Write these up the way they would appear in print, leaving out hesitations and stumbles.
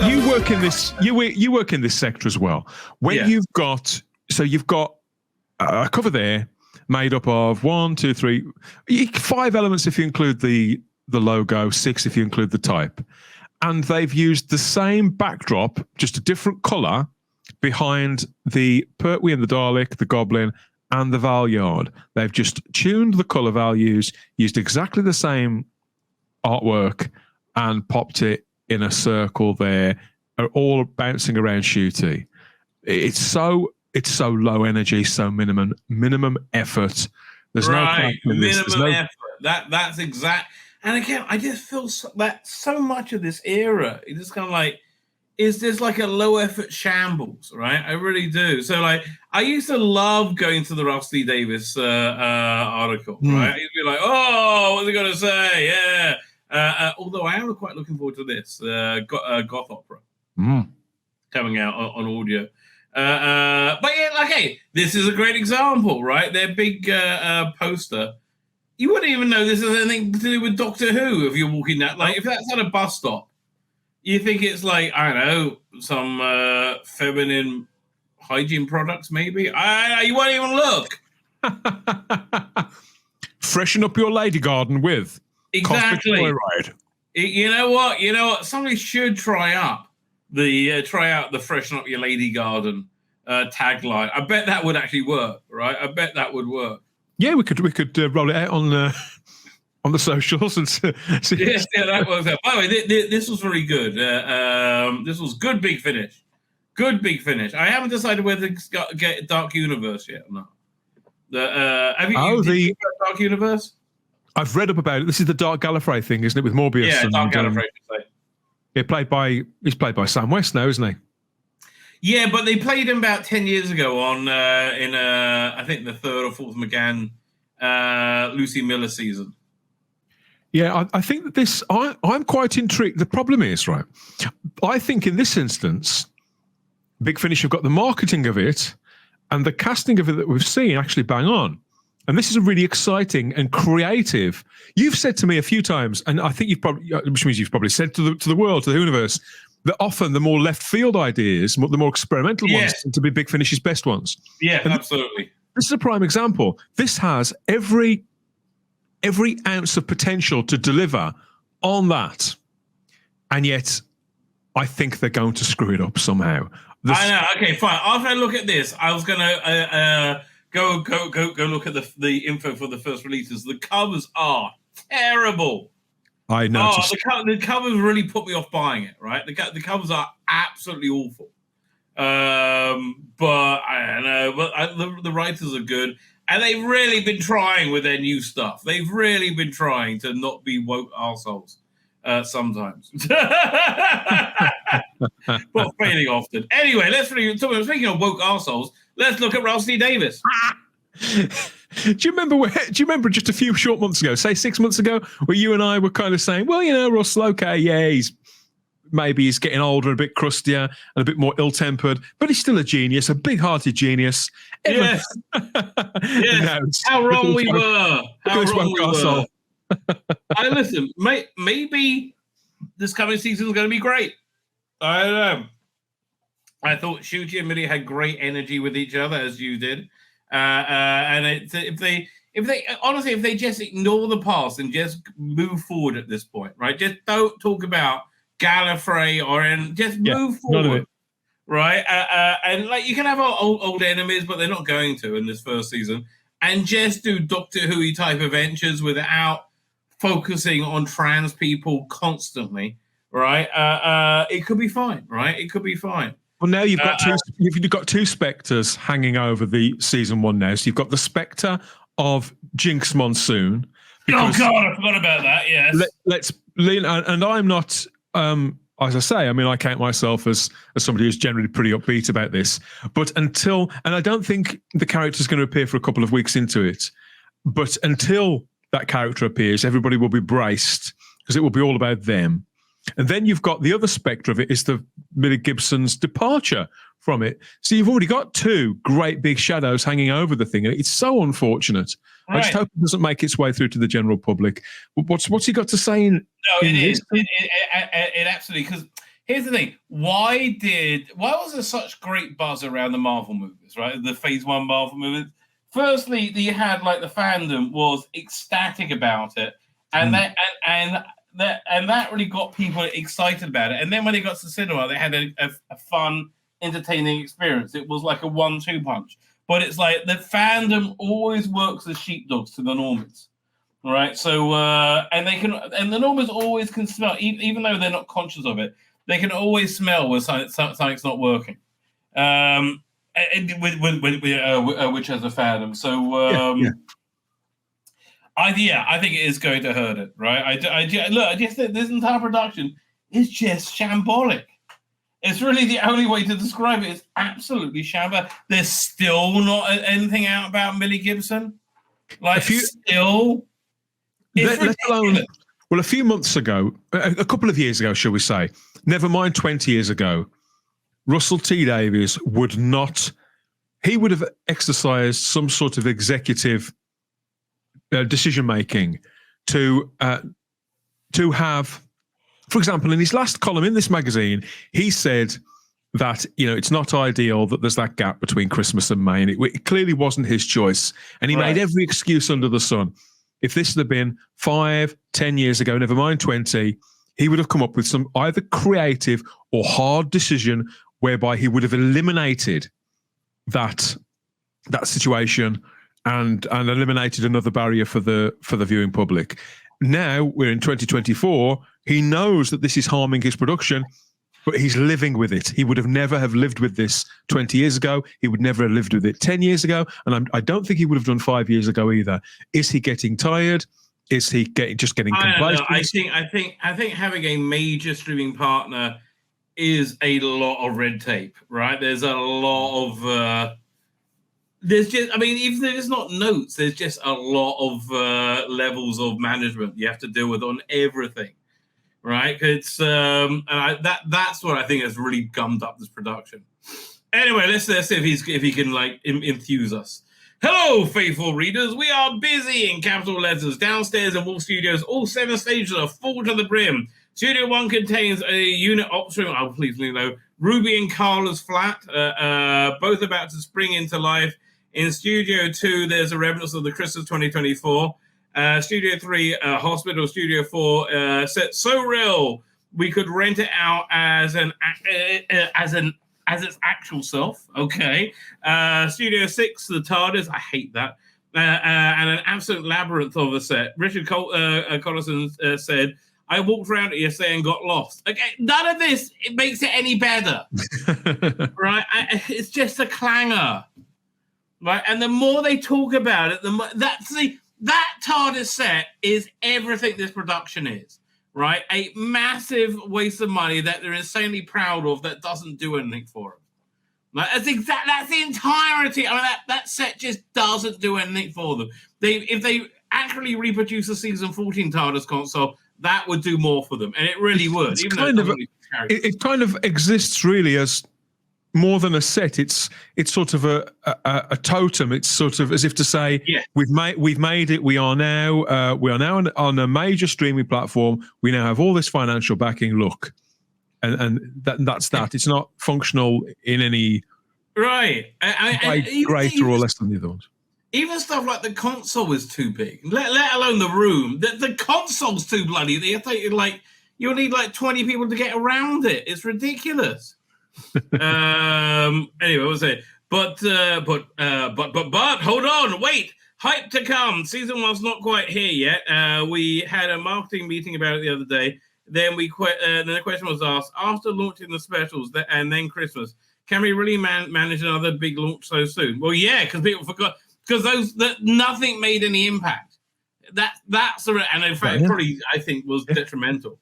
you work in this. You work in this sector as well. When you've got a cover there made up of 1, 2, 3, 5 elements if you include the logo, 6 if you include the type, and they've used the same backdrop, just a different color behind the Pertwee and the Dalek, the Goblin, and the Valyard. They've just tuned the color values, used exactly the same artwork, and popped it in a circle there, all bouncing around shooty. It's so low energy, so minimum effort. There's no minimum effort. That's exact. And again, I just feel that so much of this era, it's just kind of like, is this like a low effort shambles, right? I really do. So like, I used to love going to the Rusty Davies article, right? I used to be like, oh, what's he going to say? Yeah. Although I am quite looking forward to this goth opera coming out on audio. But yeah, like, hey, this is a great example, right? Their big poster. You wouldn't even know this has anything to do with Doctor Who if you're walking that. Like, if that's at a bus stop, you think it's like, I don't know, some feminine hygiene products, maybe. You won't even look. Freshen up your lady garden with exactly. Cosmic Joyride. You know what? Somebody should try out the freshen up your lady garden tagline. I bet that would actually work, right? I bet that would work. Yeah, we could roll it out on the socials and see. Yeah, that was out. By the way, this was very good. This was good big finish. Good big finish. I haven't decided whether to get Dark Universe yet or not. Have you Dark Universe? I've read up about it. This is the Dark Gallifrey thing, isn't it, with Morbius? Yeah, Dark Gallifrey. He's played by Sam West now, isn't he? Yeah, but they played him about 10 years ago on I think the 3rd or 4th McGann Lucy Miller season. Yeah, I think that this. I'm quite intrigued. The problem is, right, I think in this instance, Big Finish have got the marketing of it and the casting of it that we've seen actually bang on. And this is a really exciting and creative. You've said to me a few times, and I think which means you've probably said to the world, to the universe, that often the more left field ideas, the more experimental ones, tend to be Big Finish's best ones. Yeah, absolutely. This is a prime example. This has every ounce of potential to deliver on that, and yet I think they're going to screw it up somehow. I know. Okay, fine. After I look at this, I was going to go look at the info for the first releases. The covers are terrible. I noticed. The covers really put me off buying it. Right, the covers are absolutely awful. But I don't know. But the writers are good, and they've really been trying with their new stuff. They've really been trying to not be woke arseholes sometimes, but failing often. Anyway, speaking of woke arseholes, let's look at Rusty Davies. Do you remember just a few short months ago, say 6 months ago, where you and I were kind of saying, well, Russell, okay, yeah, he's getting older, a bit crustier, and a bit more ill-tempered, but he's still a genius, a big-hearted genius. Yes. How wrong we were. Listen, maybe this coming season is going to be great. I don't know. I thought Shuji and Millie had great energy with each other, as you did. And if they just ignore the past and just move forward at this point, right? Just don't talk about Gallifrey just move forward, right? And like you can have old enemies, but they're not going to in this first season, and just do Doctor Who type adventures without focusing on trans people constantly, right? It could be fine, right? It could be fine. Well, now you've got two spectres hanging over the season 1 now. So you've got the spectre of Jinx Monsoon. Oh God, I forgot about that. Yes. And I'm not, as I say, I mean, I count myself as somebody who's generally pretty upbeat about this. But and I don't think the character's going to appear for a couple of weeks into it. But until that character appears, everybody will be braced because it will be all about them. And then you've got the other spectre of it is the Millie Gibson's departure from it. So you've already got 2 great big shadows hanging over the thing. And it's so unfortunate. Right. I just hope it doesn't make its way through to the general public. What's he got to say in it is. It absolutely, because here's the thing. Why was there such great buzz around the Marvel movies, right? The Phase 1 Marvel movies. Firstly, you had like the fandom was ecstatic about it, and that really got people excited about it. And then when they got to the cinema, they had a fun, entertaining experience. It was like a 1-2 punch. But it's like the fandom always works as sheepdogs to the normies, right? So and the normies always can smell, even though they're not conscious of it. They can always smell when something's not working. Which has a fandom. So I think it is going to hurt it, right? I just think this entire production is just shambolic. It's really the only way to describe it. It's absolutely shambolic. There's still not anything out about Millie Gibson. Like, still. Let alone, well, a few months ago, a couple of years ago, shall we say, never mind 20 years ago, Russell T. Davies would have exercised some sort of executive decision-making to have, for example, in his last column in this magazine, he said that, it's not ideal that there's that gap between Christmas and May, and it clearly wasn't his choice. And he made every excuse under the sun. If this had been 5, 10 years ago, never mind 20, he would have come up with some either creative or hard decision whereby he would have eliminated that situation and eliminated another barrier for the viewing public. Now we're in 2024. He knows that this is harming his production, but he's living with it. He would have never have lived with this 20 years ago. He would never have lived with it 10 years ago. And I don't think he would have done 5 years ago either. Is he getting tired? Is he getting complacent? I think having a major streaming partner is a lot of red tape, right? There's a lot of even though there's not notes, there's just a lot of levels of management you have to deal with on everything, right? It's that's what I think has really gummed up this production. Anyway, let's see if he can enthuse us. Hello, faithful readers. We are busy in capital letters downstairs in Wolf Studios. All 7 stages are full to the brim. Studio 1 contains a unit ops room. Oh, please, Ruby and Carla's flat, both about to spring into life. In Studio 2, there's a remnants of the Christmas 2024. Studio 3, hospital. Studio 4, set so real we could rent it out as its actual self. Okay. Studio 6, the TARDIS. I hate that. And an absolute labyrinth of a set. Richard Collison said, I walked around it yesterday and got lost. Okay, none of this it makes it any better, right? It's just a clangor, right? And the more they talk about it, the more that TARDIS set is everything this production is, right? A massive waste of money that they're insanely proud of that doesn't do anything for them. Like that's the entirety. I mean, that set just doesn't do anything for them. If they actually reproduce a season 14 TARDIS console, that would do more for them, and it really would. It kind of exists really as more than a set. It's sort of a totem. It's sort of as if to say, we've made it. We are now on a major streaming platform. We now have all this financial backing. Look, and that's that. It's not functional in any right. Greater or less than the other ones. Even stuff like the console is too big, let alone the room. The console's too bloody. You'll need 20 people to get around it. It's ridiculous. Anyway, what was it? But hold on, wait. Hype to come. Season 1's not quite here yet. We had a marketing meeting about it the other day. Then then the question was asked after launching the specials and then Christmas. Can we really manage another big launch so soon? Well, yeah, because people forgot. Because nothing made any impact. That's the and in fact probably I think was detrimental.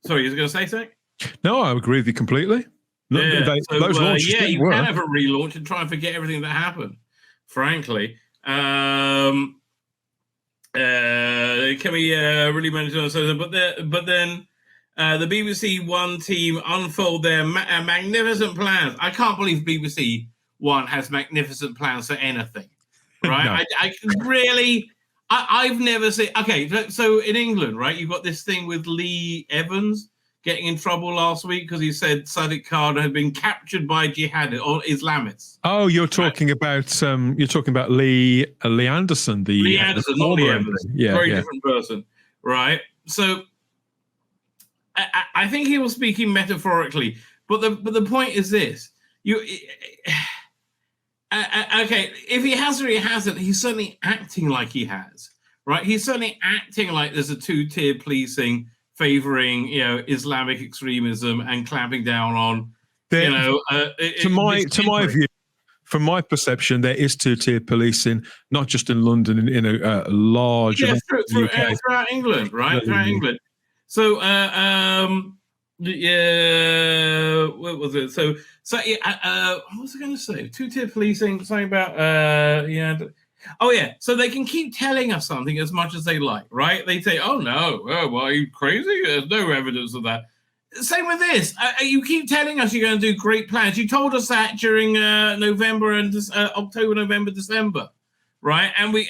Sorry, you were going to say something? No, I agree with you completely. You can have a relaunch and try and forget everything that happened. Frankly, can we really manage on so? But then the BBC One team unfold their magnificent plans. I can't believe BBC One has magnificent plans for anything, right? No. I've never seen. Okay, so in England, right, you've got this thing with Lee Evans getting in trouble last week because he said Sadiq Khan had been captured by jihadists or Islamists. Oh, you're talking about Lee Anderson, Lee Anderson, not Lee Evans. Very Yeah. different person, right? So I think he was speaking metaphorically, but the point is this: okay, if he has or he hasn't, he's certainly acting like he has, right? He's certainly acting like there's a two-tier policing favoring, Islamic extremism and clamping down on, to my view, from my perception, there is two-tier policing, not just in London, in a large throughout England, right? Throughout England. So, what was it? So, what was I going to say? Two-tier policing, something about, Oh, yeah. So they can keep telling us something as much as they like, right? They say, oh, no. Oh, well, are you crazy? There's no evidence of that. Same with this. You keep telling us you're going to do great plans. You told us that during November and October, November, December, right? And the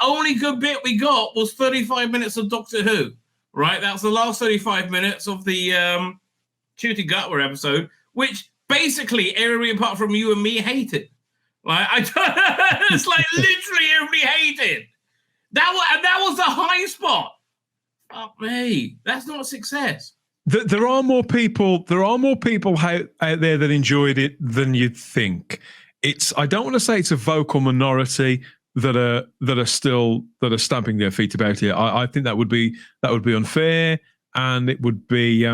only good bit we got was 35 minutes of Doctor Who, right? That's the last 35 minutes of the Shooty Gutwer episode, which basically everybody apart from you and me hated. Like it's like literally everybody hated. That was the high spot. Fuck me, that's not a success. There are more people out there that enjoyed it than you'd think. I don't want to say it's a vocal minority that are stamping their feet about it. I think that would be unfair, and it would be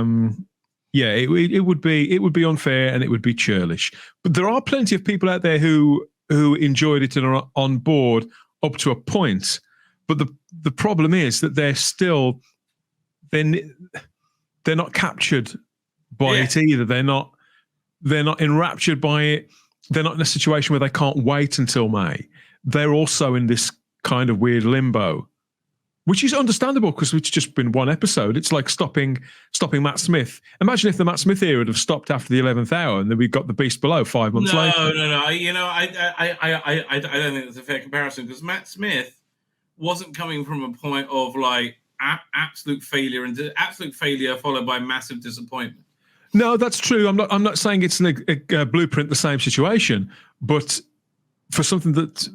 it would be unfair, and it would be churlish. But there are plenty of people out there who enjoyed it and are on board up to a point. But the problem is that they're not captured by it either. They're not enraptured by it. They're not in a situation where they can't wait until May. They're also in this kind of weird limbo, which is understandable because it's just been one episode. It's like stopping Matt Smith. Imagine if the Matt Smith era had stopped after the 11th hour and then we got The Beast Below 5 months later. No. I don't think that's a fair comparison because Matt Smith wasn't coming from a point of like absolute failure followed by massive disappointment. No, that's true. I'm not saying it's a blueprint, the same situation, but for something that's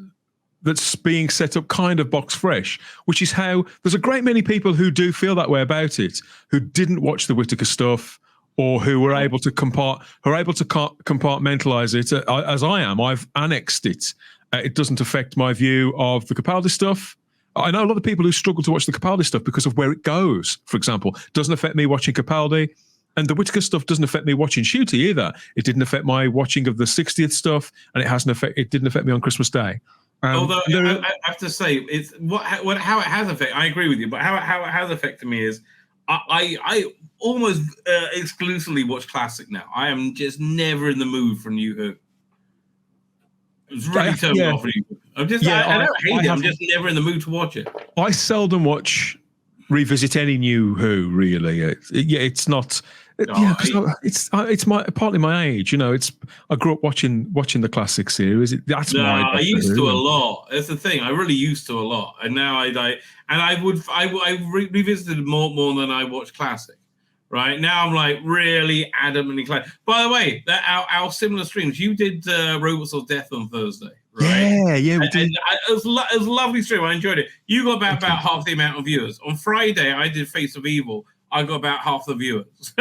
being set up kind of box fresh, which is how there's a great many people who do feel that way about it, who didn't watch the Whittaker stuff, or who were able to compartmentalize it as I am. I've annexed it. It doesn't affect my view of the Capaldi stuff. I know a lot of people who struggle to watch the Capaldi stuff because of where it goes. For example, doesn't affect me watching Capaldi, and the Whittaker stuff doesn't affect me watching Shooty either. It didn't affect my watching of the 60th stuff, and it didn't affect me on Christmas Day. Although I have to say, it's how it has affected. I agree with you, but how it has affected me is I almost exclusively watch classic now. I am just never in the mood for New Who. It's really turned me off. I don't hate it. I'm just never in the mood to watch it. I seldom revisit any New Who. Really, it's not. It's partly my age. I grew up watching the classic series. I used to a lot. That's the thing. I really used to a lot, and now I revisited more than I watch classic. Right now, I'm like really adamantly classic. By the way, that our similar streams. You did Robots of Death on Thursday. Right? Yeah, we did. It was a lovely stream. I enjoyed it. You got about half the amount of viewers. On Friday, I did Face of Evil. I got about half the viewers.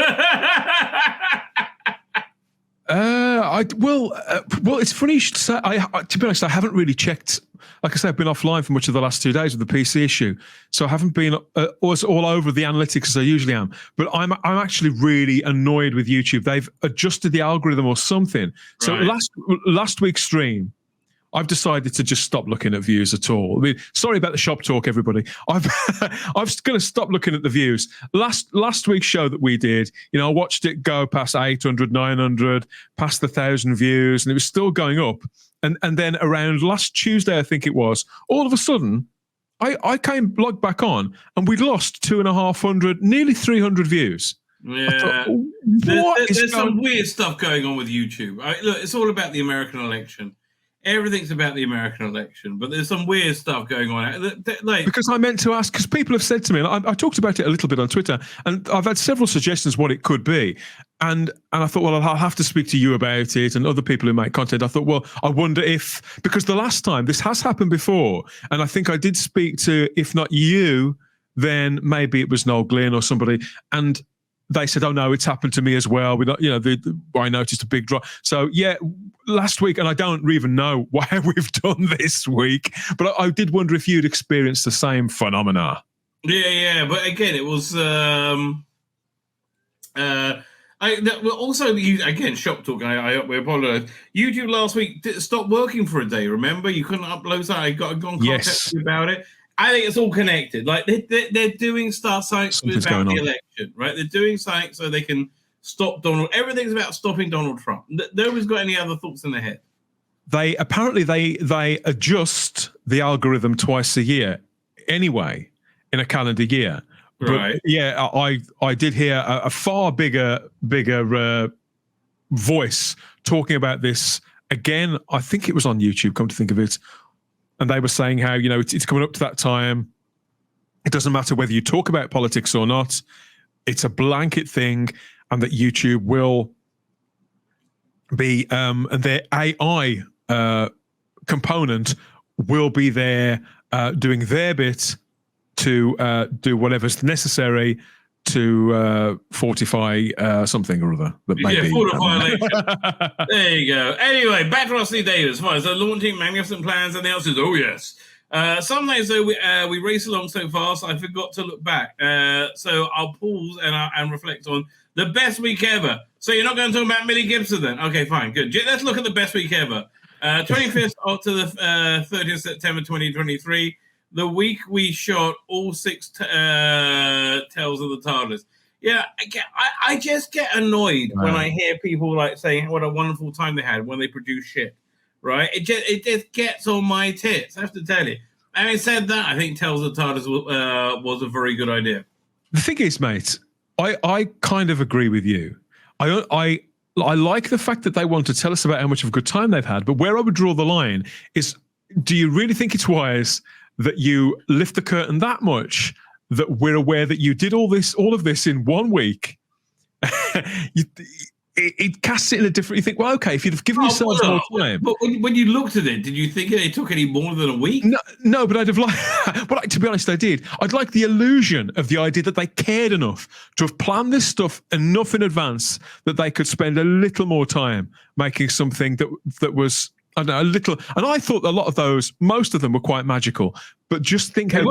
It's funny you should say. To be honest, I haven't really checked. Like I said, I've been offline for much of the last 2 days with the PC issue, so I haven't been all over the analytics as I usually am. But I'm actually really annoyed with YouTube. They've adjusted the algorithm or something. So last week's stream, I've decided to just stop looking at views at all. I mean, sorry about the shop talk, everybody. I'm going to stop looking at the views. Last week's show that we did, I watched it go past 800, 900, past 1,000 views, and it was still going up. And then around last Tuesday, I think it was, all of a sudden, I logged back on, and we'd lost 250, nearly 300 views. Yeah, there's some weird stuff going on with YouTube. Look, it's all about the American election. everything's about the American election, but there's some weird stuff going on. Like, because I meant to ask, because people have said to me, and I talked about it a little bit on Twitter, and I've had several suggestions what it could be. And I thought, well, I'll have to speak to you about it and other people who make content. I thought, well, I wonder if, because the last time this has happened before, and I think I did speak to, if not you, then maybe it was Noel Glynn or somebody, and they said, oh no, it's happened to me as well. I noticed a big drop. So yeah, last week, and I don't even know why we've done this week, but I did wonder if you'd experienced the same phenomena. Yeah, but again, it was also again shop talk. We apologize. YouTube last week stopped working for a day. Remember, you couldn't upload something. I got contact you about it. I think it's all connected. Like they're doing stuff about the election, right? They're doing something so they can stop Donald. Everything's about stopping Donald Trump. Nobody's got any other thoughts in their head. They apparently they adjust the algorithm twice a year, anyway, in a calendar year. Right. But yeah, I did hear a far bigger voice talking about this again. I think it was on YouTube, come to think of it. And they were saying how, it's coming up to that time. It doesn't matter whether you talk about politics or not. It's a blanket thing, and that YouTube will be, and their AI component will be there doing their bit to do whatever's necessary to fortify something or other. Fortify election. There you go. Anyway, back to Tzvi Davies. Fine. So launching magnificent plans, and the answer is, oh yes. Some days though we race along so fast, I forgot to look back. So I'll pause and reflect on the best week ever. So you're not going to talk about Millie Gibson then? Okay, fine, good. Let's look at the best week ever. 25th up to the 30th September 2023. The week we shot all 6 Tales of the TARDIS. Yeah, I just get annoyed when I hear people like saying what a wonderful time they had when they produce shit, right? It just gets on my tits, I have to tell you. Having said that, I think Tales of the TARDIS was a very good idea. The thing is, mate, I kind of agree with you. I like the fact that they want to tell us about how much of a good time they've had, but where I would draw the line is, do you really think it's wise that you lift the curtain that much, that we're aware that you did all of this in 1 week? It casts it in a different. You think, well, okay, if you'd have given yourselves more time. But when you looked at it, did you think it took any more than a week? No, but I'd have liked. Well, to be honest, I did. I'd like the illusion of the idea that they cared enough to have planned this stuff enough in advance that they could spend a little more time making something that was, I don't know, a little. And I thought a lot of those, most of them were quite magical. But just think how.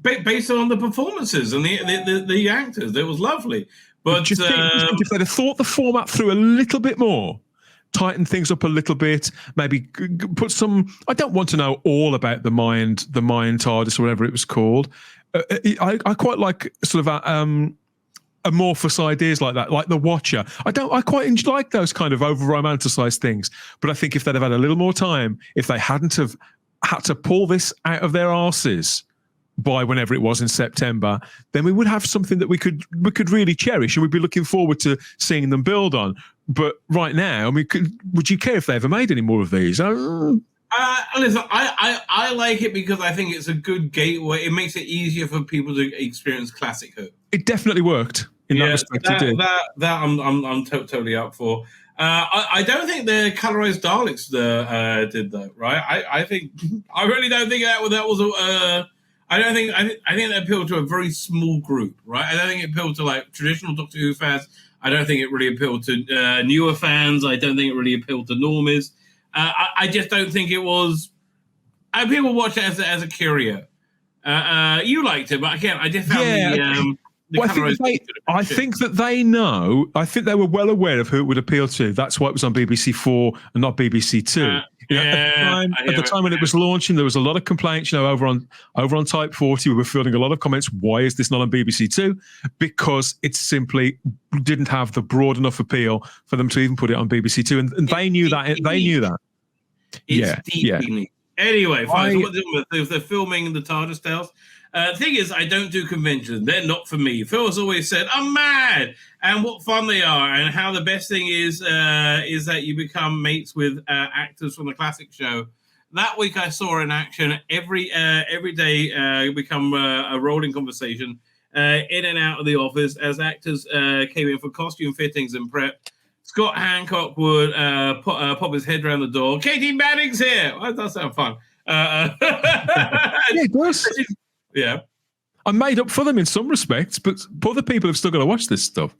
Based on the performances and the actors, it was lovely. But just think if they'd have thought the format through a little bit more, tighten things up a little bit, maybe put some. I don't want to know all about the mind TARDIS or whatever it was called. I quite like sort of amorphous ideas like that, like the Watcher. I quite like those kind of over romanticized things. But I think if they'd have had a little more time, if they hadn't have had to pull this out of their arses by whenever it was in September, then we would have something that we could really cherish, and we'd be looking forward to seeing them build on. But right now, I mean, would you care if they ever made any more of these? Listen, I like it because I think it's a good gateway. It makes it easier for people to experience classic Who. It definitely worked in that respect. It did. That I'm totally up for. I don't think the colorized Daleks did that, right? I really don't think that was I think that appealed to a very small group, right? I don't think it appealed to like traditional Doctor Who fans. I don't think it really appealed to newer fans. I don't think it really appealed to normies. I just don't think it was. People watch it as a curio. You liked it, but again, I just found I think that they know. I think they were well aware of who it would appeal to. That's why it was on BBC 4 and not BBC 2. At the time when it was launching, there was a lot of complaints. Over on Type 40, we were fielding a lot of comments. Why is this not on BBC 2? Because it simply didn't have the broad enough appeal for them to even put it on BBC 2, and they knew that. They knew that. It's deeply. Anyway, fine. So what they're filming the TARDIS tales. Thing is, I don't do conventions. They're not for me. Phil has always said, I'm mad, and what fun they are, and how the best thing is that you become mates with actors from the classic show. That week I saw in action every day become a rolling conversation in and out of the office as actors came in for costume fittings and prep. Scott Hancock would pop his head around the door. Katie Manning's here. Well, that does sound fun. Yeah, it does. Yeah. I made up for them in some respects, but other people have still got to watch this stuff.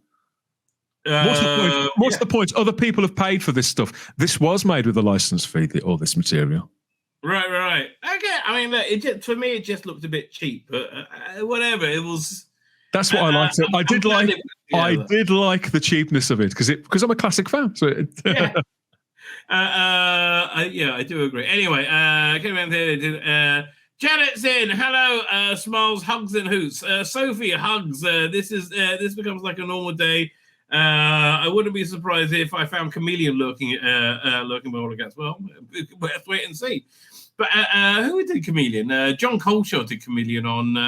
What's the point? Other people have paid for this stuff. This was made with a license fee, all this material. Right. Okay. I mean, for me, it just looked a bit cheap, but whatever. It was. That's what I liked. I did like the cheapness of it because I'm a classic fan. So yeah. I do agree. Anyway, came in here. Janet's in. Hello, smiles, hugs, and hoots. Sophie hugs. This becomes like a normal day. I wouldn't be surprised if I found Chameleon lurking by all accounts. Well, let's wait and see. But who did Chameleon? John Coleshaw did Chameleon on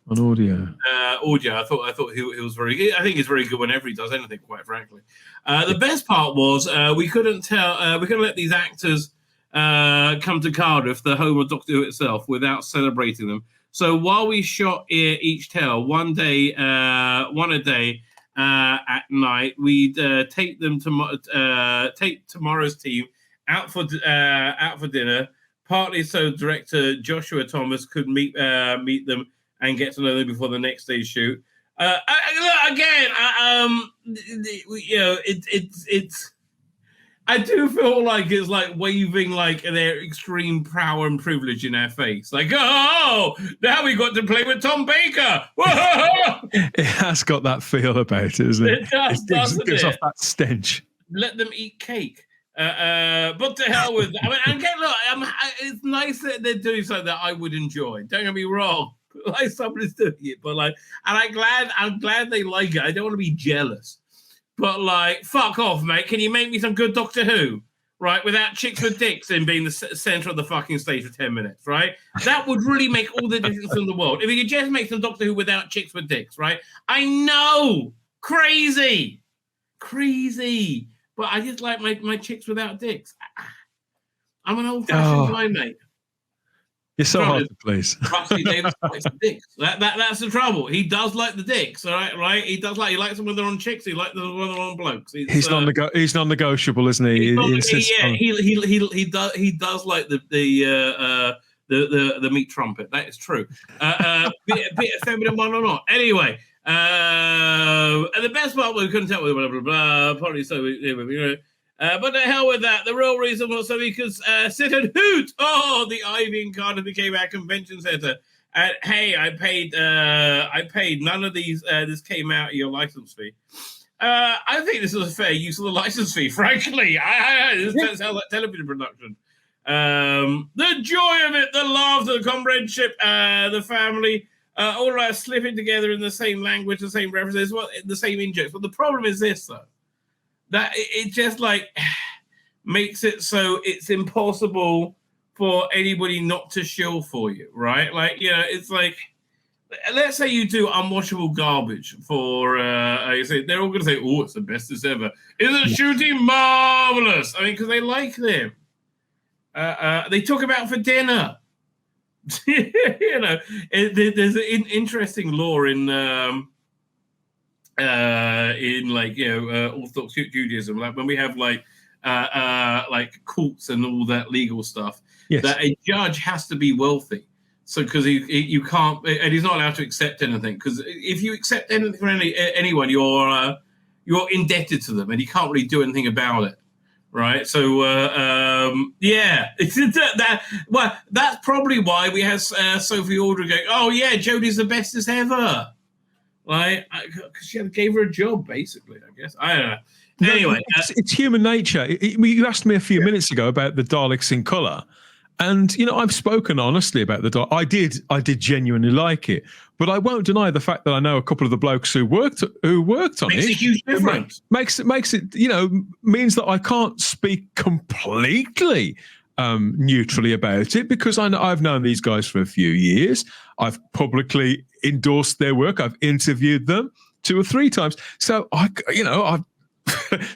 audio. Audio. I thought he was very good. I think he's very good whenever he does anything, quite frankly. The best part was we couldn't let these actors come to Cardiff, the home of Doctor Who itself, without celebrating them. So while we shot each tale, one a day at night, we'd take tomorrow's team out for dinner. Partly so director Joshua Thomas could meet them and get to know them before the next day's shoot. It's. I do feel like it's like waving like their extreme power and privilege in our face. Like, oh, now we got to play with Tom Baker. Whoa! It has got that feel about it, isn't it? It does, doesn't it? Gives off that stench. Let them eat cake. But to hell with that. I mean, and again, look, it's nice that they're doing something that I would enjoy. Don't get me wrong. Like somebody's doing it, but like, and I'm glad they like it. I don't want to be jealous. But like, fuck off, mate. Can you make me some good Doctor Who, right? Without chicks with dicks in being the center of the fucking stage for 10 minutes, right? That would really make all the difference in the world. If you could just make some Doctor Who without chicks with dicks, right? I know, crazy. But I just like my chicks without dicks. I'm an old-fashioned guy, mate. You're so hard to please. Rusty Davies likes the dicks. That's the trouble. He does like the dicks, all right? Right? He likes them when they're on chicks. He likes them when they're on blokes. He's non-negotiable, isn't he? He does like the meat trumpet. That is true. Bit of feminine one or not. Anyway, and the best part we couldn't tell blah blah blah. Probably so. But the hell with that. The real reason was so we could sit and hoot. Oh, the Ivy in Cardiff became our convention center. And hey, I paid none of these. This came out of your license fee. I think this is a fair use of the license fee. Frankly, this sounds like television production. The joy of it, the laughter, the comradeship, the family, all that slipping together in the same language, the same references, the same in-jokes. But the problem is this, though. That it just like makes it so it's impossible for anybody not to shill for you, right? Like, it's like, let's say you do unwatchable garbage for, I say they're all going to say, oh, it's the bestest ever. Isn't shooting marvelous? I mean, because they like them. They talk about for dinner. There's an interesting law in Orthodox Judaism, like when we have like cults and all that legal stuff, yes, that a judge has to be wealthy. So because you can't, and he's not allowed to accept anything, because if you accept anything from anyone, you're indebted to them, and you can't really do anything about it, right? So it's that. Well, that's probably why we have Sophie Aldred going, "Oh yeah, Jodie's the bestest ever." Like, because she gave her a job, basically, I guess. I don't know. Anyway. It's human nature. You asked me a few minutes ago about the Daleks in colour. And, I've spoken honestly about the Daleks. I did genuinely like it. But I won't deny the fact that I know a couple of the blokes who worked on it. Makes a huge difference. Makes it, means that I can't speak completely neutrally about it, because I've known these guys for a few years. I've publicly endorsed their work. I've interviewed them 2 or 3 times. So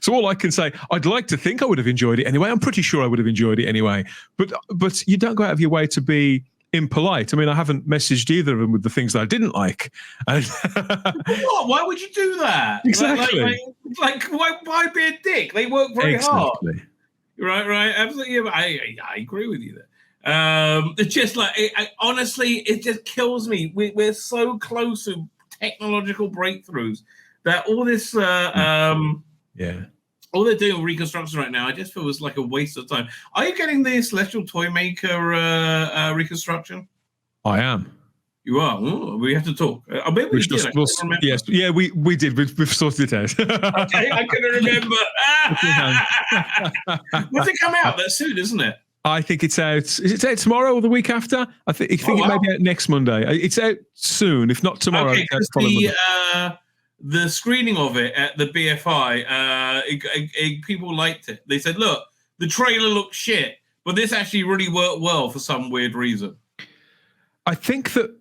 so all I can say, I'd like to think I would have enjoyed it anyway. I'm pretty sure I would have enjoyed it anyway. But you don't go out of your way to be impolite. I mean, I haven't messaged either of them with the things that I didn't like. And what? Why would you do that? Exactly. Like why be a dick? They work very hard. Right. Absolutely. Yeah, I agree with you there. It's just like, honestly, it just kills me. We're so close to technological breakthroughs that all this, all they're doing with reconstruction right now, I just feel was like a waste of time. Are you getting the Celestial Toymaker reconstruction? I am. You are. Ooh, we have to talk. Maybe we did. Yes. Yeah, we did. We've sorted it out. Okay, I couldn't remember. When's it come out? That's soon, isn't it? I think it's out. Is it out tomorrow or the week after? I think it may be out next Monday. It's out soon, if not tomorrow. Okay, the screening of it at the BFI, people liked it. They said, look, the trailer looked shit, but this actually really worked well for some weird reason. I think that,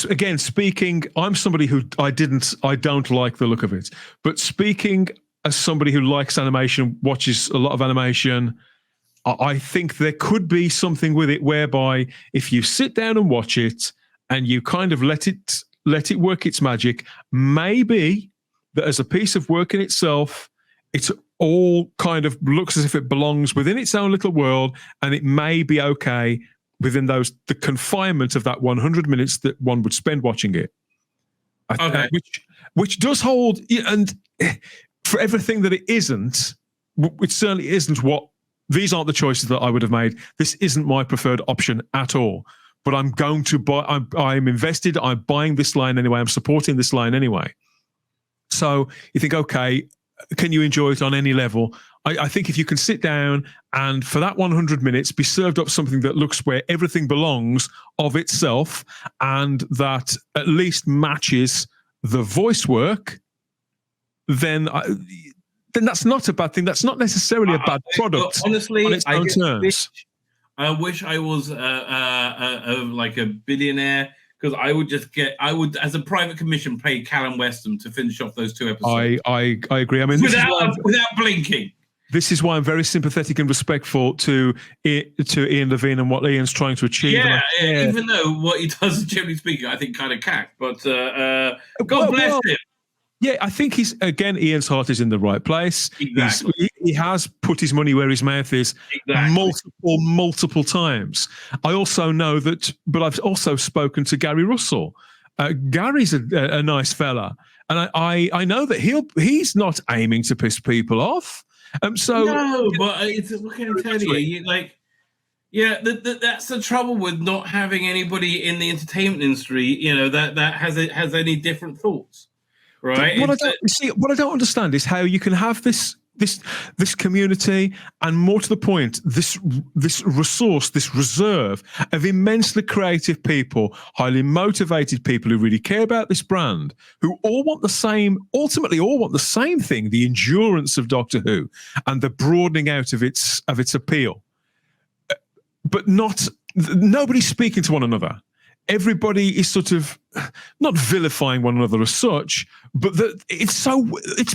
again, speaking, I'm somebody who I don't like the look of it, but speaking as somebody who likes animation, watches a lot of animation, I think there could be something with it whereby if you sit down and watch it and you kind of let it work its magic, maybe that as a piece of work in itself, it's all kind of looks as if it belongs within its own little world, and it may be okay within the confinement of that 100 minutes that one would spend watching it. Okay. Which does hold, and for everything that it isn't, which certainly isn't what, these aren't the choices that I would have made. This isn't my preferred option at all. But I'm going to buy, I'm invested, I'm buying this line anyway, I'm supporting this line anyway. So you think, okay, can you enjoy it on any level? I think if you can sit down and for that 100 minutes be served up something that looks where everything belongs of itself and that at least matches the voice work, then that's not a bad thing. That's not necessarily a bad product. Honestly, on its own terms. I wish I was like a billionaire, because I would, as a private commission, pay Callum Weston to finish off those 2 episodes. I agree. I mean, without blinking. This is why I'm very sympathetic and respectful to Ian Levine and what Ian's trying to achieve. Yeah, even though what he does, generally speaking, I think kind of cack. But God bless him. Yeah, I think Ian's heart is in the right place. Exactly. He has put his money where his mouth is multiple times. I also know that, but I've also spoken to Gary Russell. Gary's a nice fella, and I know that he's not aiming to piss people off. No, but what can I tell you? That's the trouble with not having anybody in the entertainment industry, that has any different thoughts. Right. What I don't understand is how you can have this community, and more to the point, this resource, this reserve of immensely creative people, highly motivated people who really care about this brand, who ultimately all want the same thing: the endurance of Doctor Who and the broadening out of its appeal. But nobody's speaking to one another. Everybody is sort of not vilifying one another as such, but it's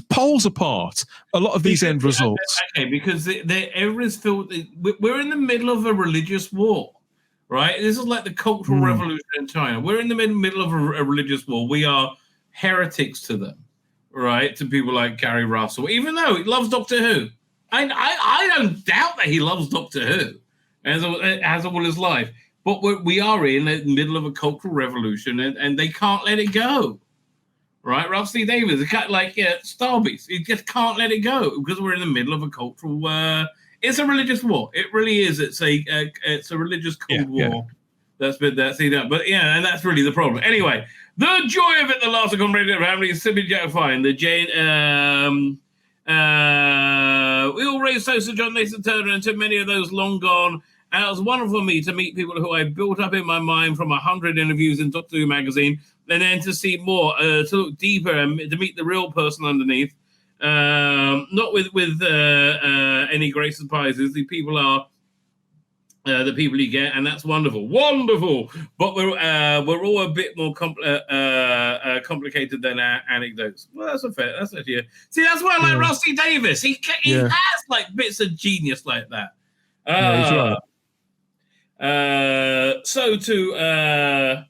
poles apart. A lot of these end results. Okay, because everyone's filled. We're in the middle of a religious war, right? This is like the Cultural Revolution in China. We're in the middle of a religious war. We are heretics to them, right? To people like Gary Russell, even though he loves Doctor Who. I don't doubt that he loves Doctor Who as all his life. But we are in the middle of a cultural revolution, and they can't let it go, right? Ralph C. Davies, Starbeast, he just can't let it go because we're in the middle of a cultural. It's a religious war. It really is. It's a religious cold war. That's that. But and that's really the problem. Anyway, the joy of it, the last of radio family is simply Jackfine. The Jane. We all raised toast to John Nathan Turner and to many of those long gone. And it was wonderful for me to meet people who I built up in my mind from 100 interviews in Doctor Who magazine, and then to see more, to look deeper and to meet the real person underneath. Not with any great surprises. The people are the people you get, and that's wonderful. But we're all a bit more complicated than our anecdotes. Well, that's actually see, that's why I like Rusty Davies. He has like bits of genius like that. He's right. So to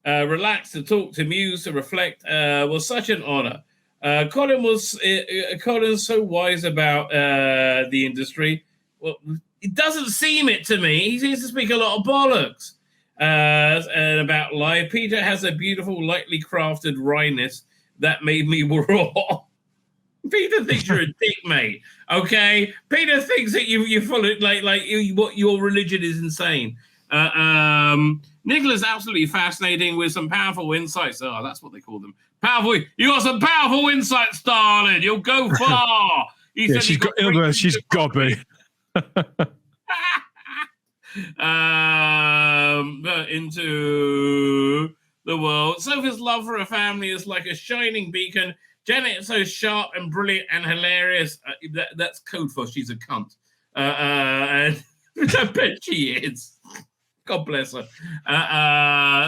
relax, to talk, to muse, to reflect was such an honor. Colin's so wise about the industry. Well, it doesn't seem it to me. He seems to speak a lot of bollocks and about life. Peter has a beautiful, lightly crafted wryness that made me raw. Peter thinks you're a dick, mate. Okay, Peter thinks that you're full of what your religion is insane. Nicola's absolutely fascinating with some powerful insights. Oh, that's what they call them. Powerful. You got some powerful insights, darling. You'll go far. She's gobby. Into the world. Sophie's love for her family is like a shining beacon. Janet is so sharp and brilliant and hilarious. That's code for she's a cunt. And I bet she is. God bless her.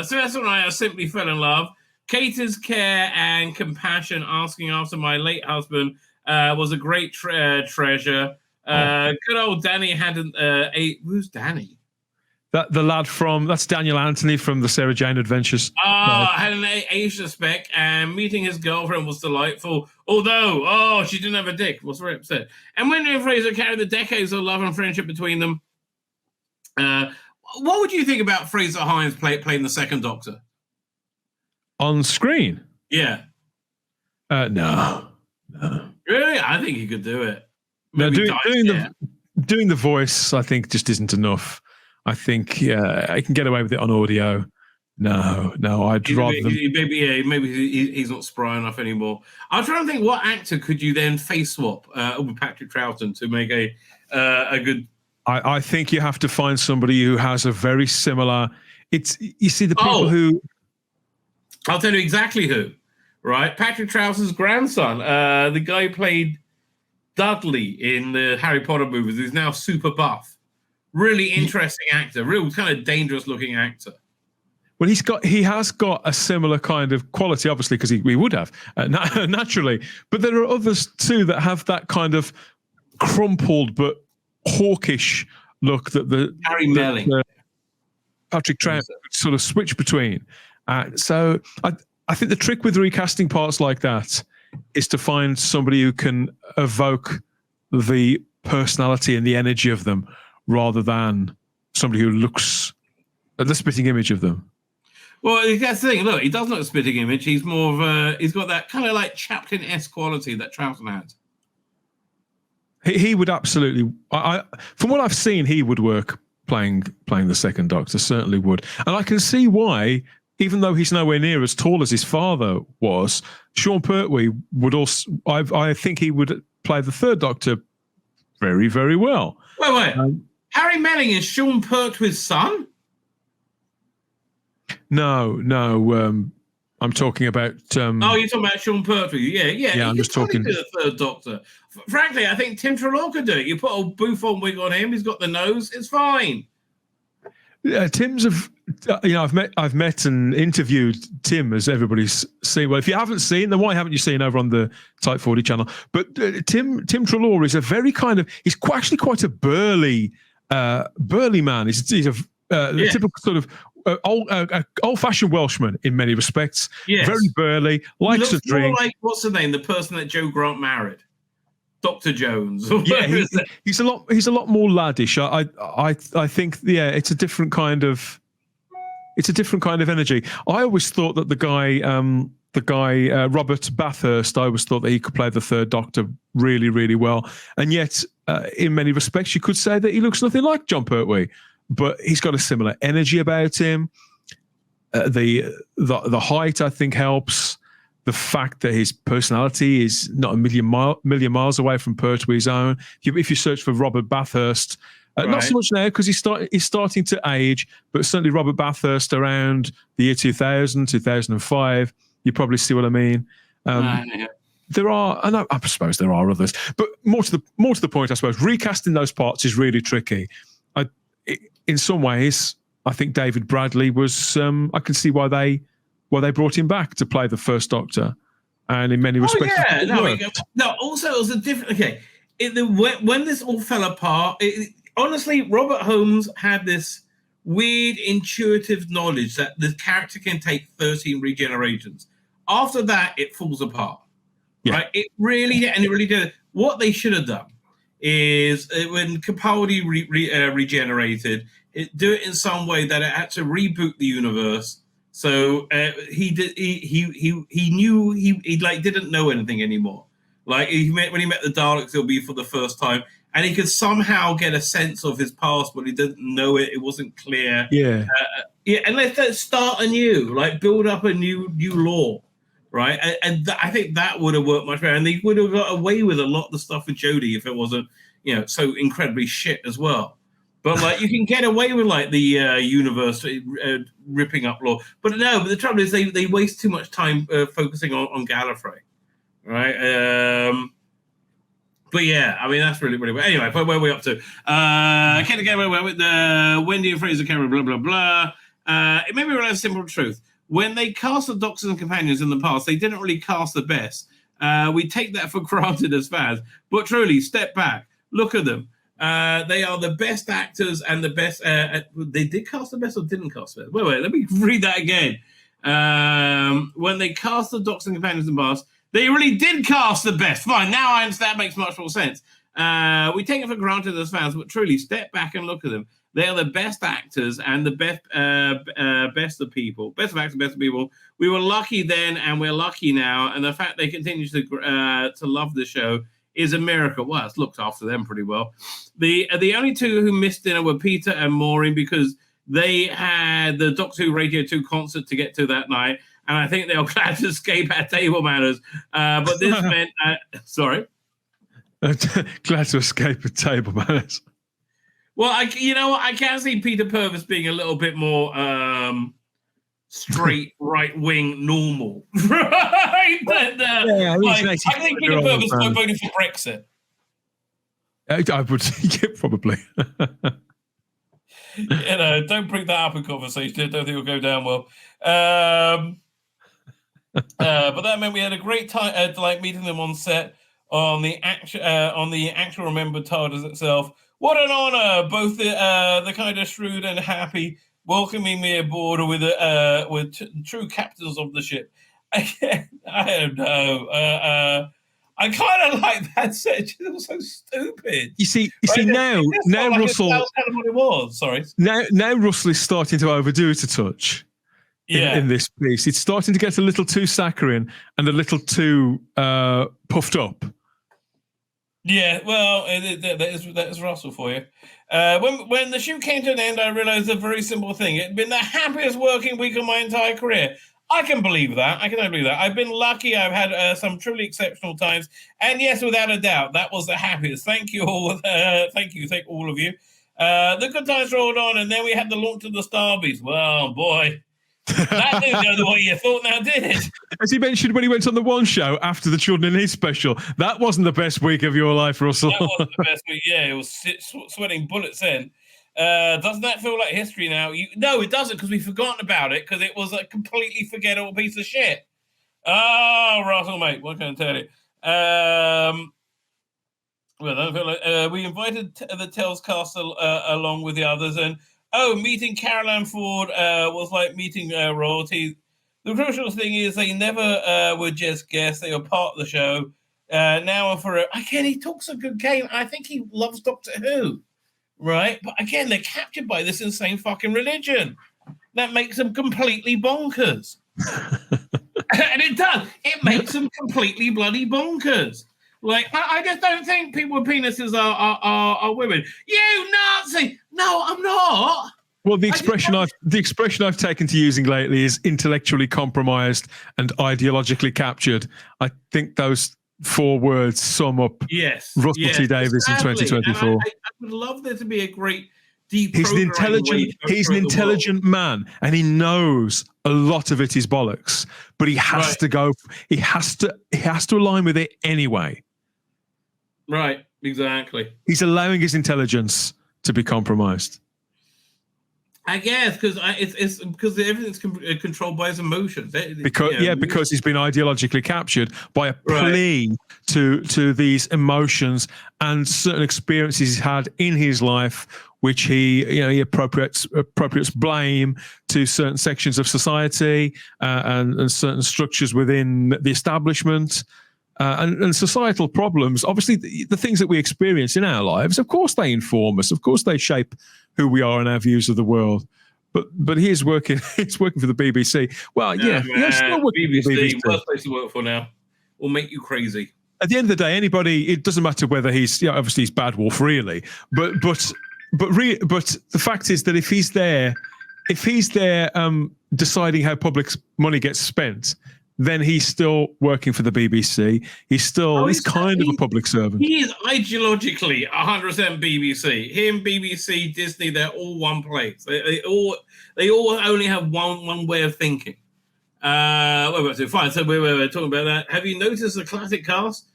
Sylvester and I simply fell in love. Kate's care and compassion, asking after my late husband, was a great treasure. Good old Danny hadn't. Who's Danny? The lad that's Daniel Anthony from the Sarah Jane Adventures. Had an Asian spec, and meeting his girlfriend was delightful. Although, she didn't have a dick. Was very upset. And Wendy and Fraser carried the decades of love and friendship between them. What would you think about Fraser Hines playing the second Doctor on screen? Yeah. No. Really, I think he could do it. No, doing the voice, I think, just isn't enough. I think I can get away with it on audio. No, I'd rather. Maybe he's not spry enough anymore. I'm trying to think, what actor could you then face swap with Patrick Troughton to make a good? I think you have to find somebody who has a very similar. You see the people who. I'll tell you exactly who. Right, Patrick Troughton's grandson, the guy who played Dudley in the Harry Potter movies, who's now super buff. Really interesting actor, real kind of dangerous looking actor. Well, he has got a similar kind of quality, obviously, because he would have naturally. But there are others too that have that kind of crumpled but hawkish look that the Harry Melling, Patrick Troughton sort of switch between. So I think the trick with recasting parts like that is to find somebody who can evoke the personality and the energy of them, rather than somebody who looks at the spitting image of them. Well, that's the thing. Look, he doesn't look a spitting image. He's more of he's got that kind of like Chaplin-esque quality that Troughton had. He would absolutely. From what I've seen, he would work playing the second Doctor. Certainly would, and I can see why. Even though he's nowhere near as tall as his father was, Sean Pertwee would also. I think he would play the third Doctor very, very well. Wait. Harry Melling is Sean Pertwee's son? No. I'm talking about. You're talking about Sean Pertwee. Yeah. I'm just talking. To the third Doctor. Frankly, I think Tim Trelaw could do it. You put a Buffon wig on him. He's got the nose. It's fine. Tim's I've met and interviewed Tim, as everybody's seen. Well, if you haven't seen, then why haven't you seen over on the Type 40 channel? But Tim Trelaw is a very kind of. He's actually quite a burly man. He's a typical sort of old-fashioned Welshman in many respects. Yes. Very burly, likes to drink. More like, what's the name? The person that Joe Grant married, Dr. Jones. Yeah, he's a lot more laddish. I think it's a different kind of. It's a different kind of energy. I always thought that the guy Robert Bathurst, I always thought that he could play the third Doctor really, really well. And yet, in many respects, you could say that he looks nothing like John Pertwee, but he's got a similar energy about him. The height, I think, helps. The fact that his personality is not a million miles away from Pertwee's own. If you search for Robert Bathurst. Not so much now because he's starting to age, but certainly Robert Bathurst around the year 2000, 2005, you probably see what I mean. There are, and I suppose there are others, but more to the point, I suppose, recasting those parts is really tricky. in some ways, I think David Bradley was. I can see why they brought him back to play the First Doctor, and in many respects, Also, it was a different. Okay, when this all fell apart, honestly, Robert Holmes had this weird intuitive knowledge that the character can take 13 regenerations. After that, it falls apart. Yeah. Right? It really did. What they should have done is when Capaldi regenerated, do it in some way that it had to reboot the universe. So he knew he didn't know anything anymore. Like when he met the Daleks, it'll be for the first time, and he could somehow get a sense of his past, but he didn't know it. It wasn't clear. Yeah. And let's start anew, like build up a new lore, right? And I think that would have worked much better, and they would have got away with a lot of the stuff with Jodie if it wasn't, so incredibly shit as well. But like you can get away with like the universe ripping up lore, but the trouble is they waste too much time focusing on Gallifrey, right? But yeah, I mean that's really weird. Anyway, where are we up to? Again, we're with the Wendy and Fraser Cameron, blah blah blah. It made me realize a simple truth: when they cast the Doctors and Companions in the past, they didn't really cast the best. We take that for granted as fans, but truly, step back, look at them. They are the best actors and the best. They did cast the best or didn't cast the best? Wait, let me read that again. When they cast the Doctors and Companions in the past, they really did cast the best. Fine, now I understand. That makes much more sense. We take it for granted as fans, but truly, step back and look at them. They are the best actors and the best of people. Best of actors, best of people. We were lucky then, and we're lucky now. And the fact they continue to love the show is a miracle. Well, it's looked after them pretty well. The only two who missed dinner were Peter and Maureen because they had the Doctor Who Radio 2 concert to get to that night, and I think they were glad to escape our table manners. But this meant... sorry? Glad to escape a table manners. Well, I can see Peter Purvis being a little bit more straight, right-wing, normal. Right? But, I think Peter Purvis voted for Brexit. I would, yeah, probably. Don't bring that up in conversation. I don't think it'll go down well. But that meant we had a great time, meeting them on set on the actual remembered TARDIS itself. What an honor! Both the kind of shrewd and happy welcoming me aboard with true captains of the ship. I don't know. I kind of like that set. It was so stupid. You see now Russell. That was kind of what it was. Sorry. Now Russell is starting to overdo it a touch. In this piece, it's starting to get a little too saccharine and a little too puffed up. Yeah, well, that is Russell for you. When the shoot came to an end, I realized a very simple thing. It had been the happiest working week of my entire career. I can believe that. I've been lucky. I've had some truly exceptional times. And yes, without a doubt, that was the happiest. Thank you all. Thank all of you. The good times rolled on, and then we had the launch of the Starbeast. Well, boy. That didn't go the way you thought now, did it? As he mentioned when he went on the One Show after the Children in Need special, that wasn't the best week of your life, Russell. That wasn't the best week. Yeah, it was sweating bullets in. Doesn't that feel like history now? No, it doesn't, because we've forgotten about it, because it was a completely forgettable piece of shit. Oh, Russell, mate, what can I tell you? Well, I don't feel like, we invited the Tales cast along with the others, and meeting Caroline Ford was like meeting royalty. The crucial thing is they never were just guests. They were part of the show. Now and forever. Again, he talks a good game. I think he loves Doctor Who, right? But again, they're captured by this insane fucking religion. That makes them completely bonkers. And it does. It makes them completely bloody bonkers. Like, I just don't think people with penises are women. You Nazi! No, I'm not. Well, the expression I've taken to using lately is intellectually compromised and ideologically captured. I think those 4 words sum up Russell T Davies in 2024. I would love there to be a great deep. He's an intelligent man, and he knows a lot of it is bollocks, but he has to go. He has to align with it anyway. Right, exactly. He's allowing his intelligence to be compromised. I guess because it's because everything's controlled by his emotions. Because he's been ideologically captured by a plea to these emotions and certain experiences he's had in his life, which he appropriates blame to certain sections of society and certain structures within the establishment. And societal problems, obviously, the things that we experience in our lives, of course, they inform us. Of course, they shape who we are and our views of the world. But he's working. He's working for the BBC. Well, still working BBC, for the BBC. Worst place to work for now. Will make you crazy. At the end of the day, it doesn't matter whether he's obviously he's bad wolf, really. But the fact is that if he's there deciding how public money gets spent, then he's still working for the BBC. He's kind of a public servant. He is ideologically 100% BBC. Him, BBC, Disney, they're all one place. They all only have one way of thinking. Fine. So we're talking about that. Have you noticed the classic cast?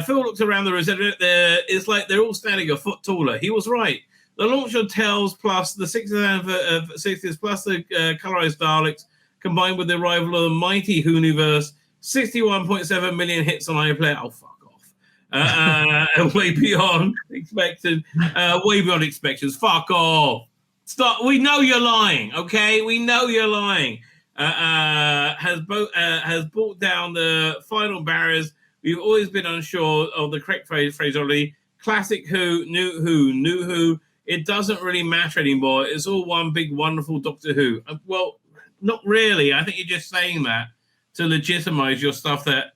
Phil looked around the resident. It's like they're all standing a foot taller. He was right. The launch of Tales plus the 60s plus the colorized Daleks, combined with the arrival of the mighty Hooniverse, 61.7 million hits on iPlayer. Oh, fuck off. Way beyond expected. Way beyond expectations. Fuck off. Stop. We know you're lying, okay? We know you're lying. Has brought down the final barriers. We've always been unsure of the correct phraseology. Classic Who, new Who. It doesn't really matter anymore. It's all one big, wonderful Doctor Who. Well, not really. I think you're just saying that to legitimize your stuff that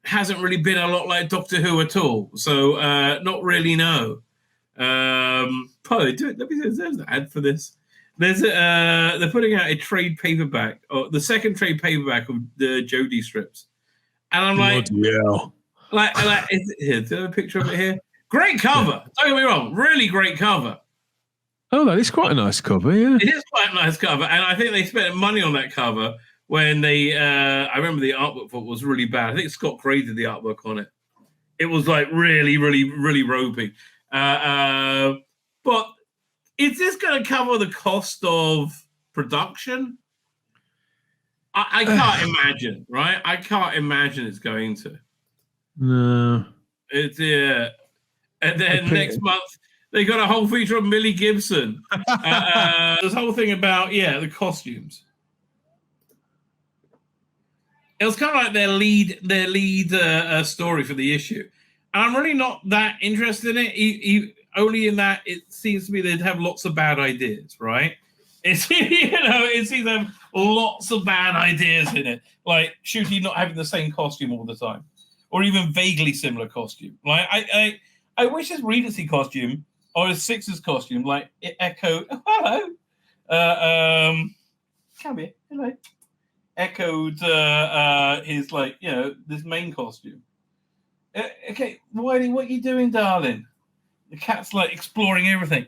hasn't really been a lot like Doctor Who at all. So, not really, no. Probably do it. Let me see. There's an ad for this. They're putting out a trade paperback, or the second trade paperback of the Jodie strips, and I'm like, here, do I have a picture of it here? Great cover. Don't get me wrong, really great cover. Oh, that is quite a nice cover, yeah. It is quite a nice cover, and I think they spent money on that cover when they. I remember the artwork for it was really bad. I think Scott graded the artwork on it. It was like really, really, really ropey. But is this going to cover the cost of production? I can't imagine, right? I can't imagine it's going to. No. It's and then next month. They got a whole feature of Millie Gibson. This whole thing about, the costumes. It was kind of like their lead story for the issue. And I'm really not that interested in it, only in that it seems to me they'd have lots of bad ideas, right? It seems to have lots of bad ideas in it. Like Shooty not having the same costume all the time. Or even vaguely similar costume. Like I wish his Regency costume or his Sixers costume, like it echoed. Oh, hello, come here, hello. Echoed his this main costume. Okay, Whitey, what are you doing, darling? The cat's like exploring everything.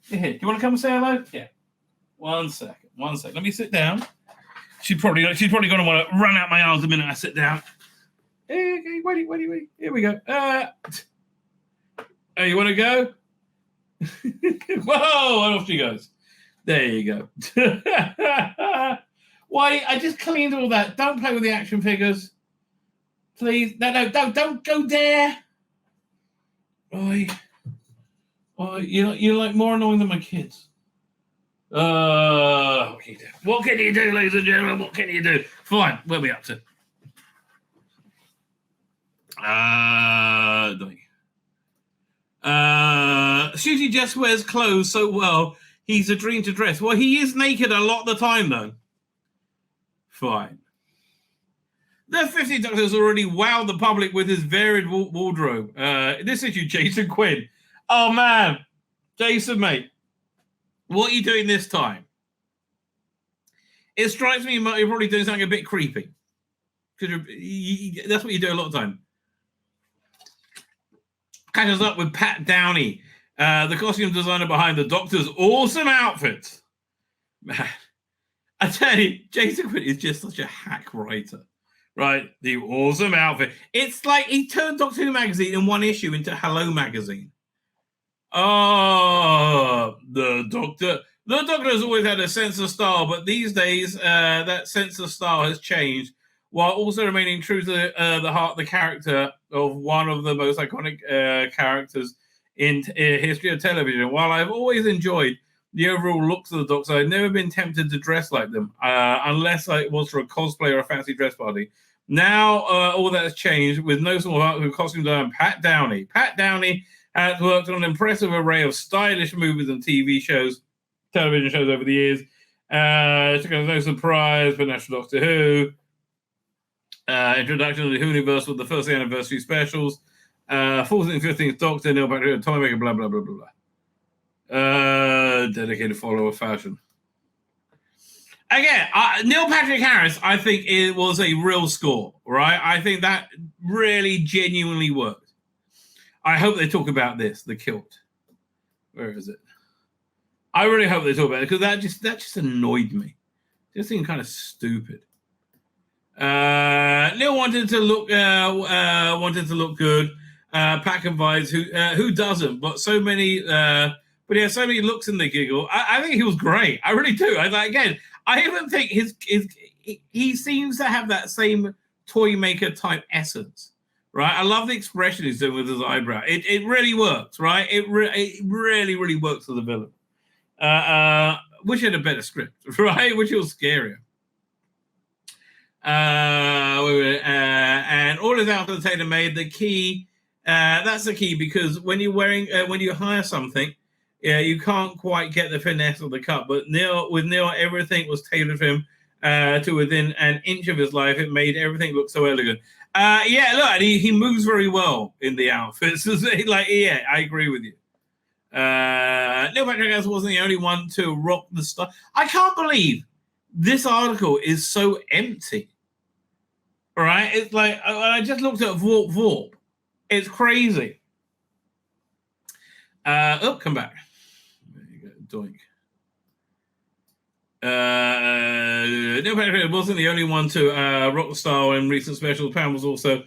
Here, do you want to come and say hello? Yeah. One second. Let me sit down. She's probably going to want to run out my arms the minute I sit down. Okay, Whitey. Here we go. Oh, you want to go? Whoa, and off she goes. There you go. Why? I just cleaned all that. Don't play with the action figures. Please. No, don't go there. Oi. You're like more annoying than my kids. What can you do, ladies and gentlemen? What can you do? Fine. Where are we up to? Shooty just wears clothes so well, he's a dream to dress. Well, he is naked a lot of the time, though. Fine. The 50th Doctor has already wowed the public with his varied wardrobe. This issue, Jason Quinn. Oh, man. Jason, mate. What are you doing this time? It strikes me you're probably doing something a bit creepy. Because that's what you do a lot of the time. Catches up with Pat Downey, the costume designer behind the Doctor's awesome outfits. Man, I tell you, Jason Quinn is just such a hack writer, right? The awesome outfit. It's like he turned Doctor Who magazine in one issue into Hello magazine. Oh, the Doctor The Doctor has always had a sense of style, but these days that sense of style has changed, while also remaining true to the heart of the character of one of the most iconic characters in history of television. While I've always enjoyed the overall looks of the Doctor, I've never been tempted to dress like them, unless it was for a cosplay or a fancy dress party. Now all that has changed, with no small part of costume designer Pat Downey. Pat Downey has worked on an impressive array of stylish movies and television shows over the years. It's no surprise for National Doctor Who. Introduction to the Who universe with the first anniversary specials. 14th and 15th Doctor, Neil Patrick, Tommy Baker, blah, blah, blah, blah, blah. Dedicated follower of fashion. Again, Neil Patrick Harris, I think it was a real score, right? I think that really genuinely worked. I hope they talk about this, the kilt. Where is it? I really hope they talk about it, because that just annoyed me. It just seemed kind of stupid. Neil wanted to look good. Pat confides, who doesn't? But so many, but he has so many looks in the giggle. I think he was great. I really do. I even think he seems to have that same toy maker type essence, right? I love the expression he's doing with his eyebrow. It really works, right? It really works for the villain. Wish he had a better script, right? Wish it was scarier. And all is out for the tailor-made. The key, that's the key, because when you hire something, you can't quite get the finesse of the cut. But with Neil, everything was tailored for him to within an inch of his life. It made everything look so elegant. Look, and he moves very well in the outfits. I agree with you. Neil Patrick Harris wasn't the only one to rock the style. I can't believe this article is so empty. All right, it's like I just looked at Vorp. It's crazy. Come back. There you go, doink. Neil Patrick wasn't the only one to rock the style in recent specials. Pam was also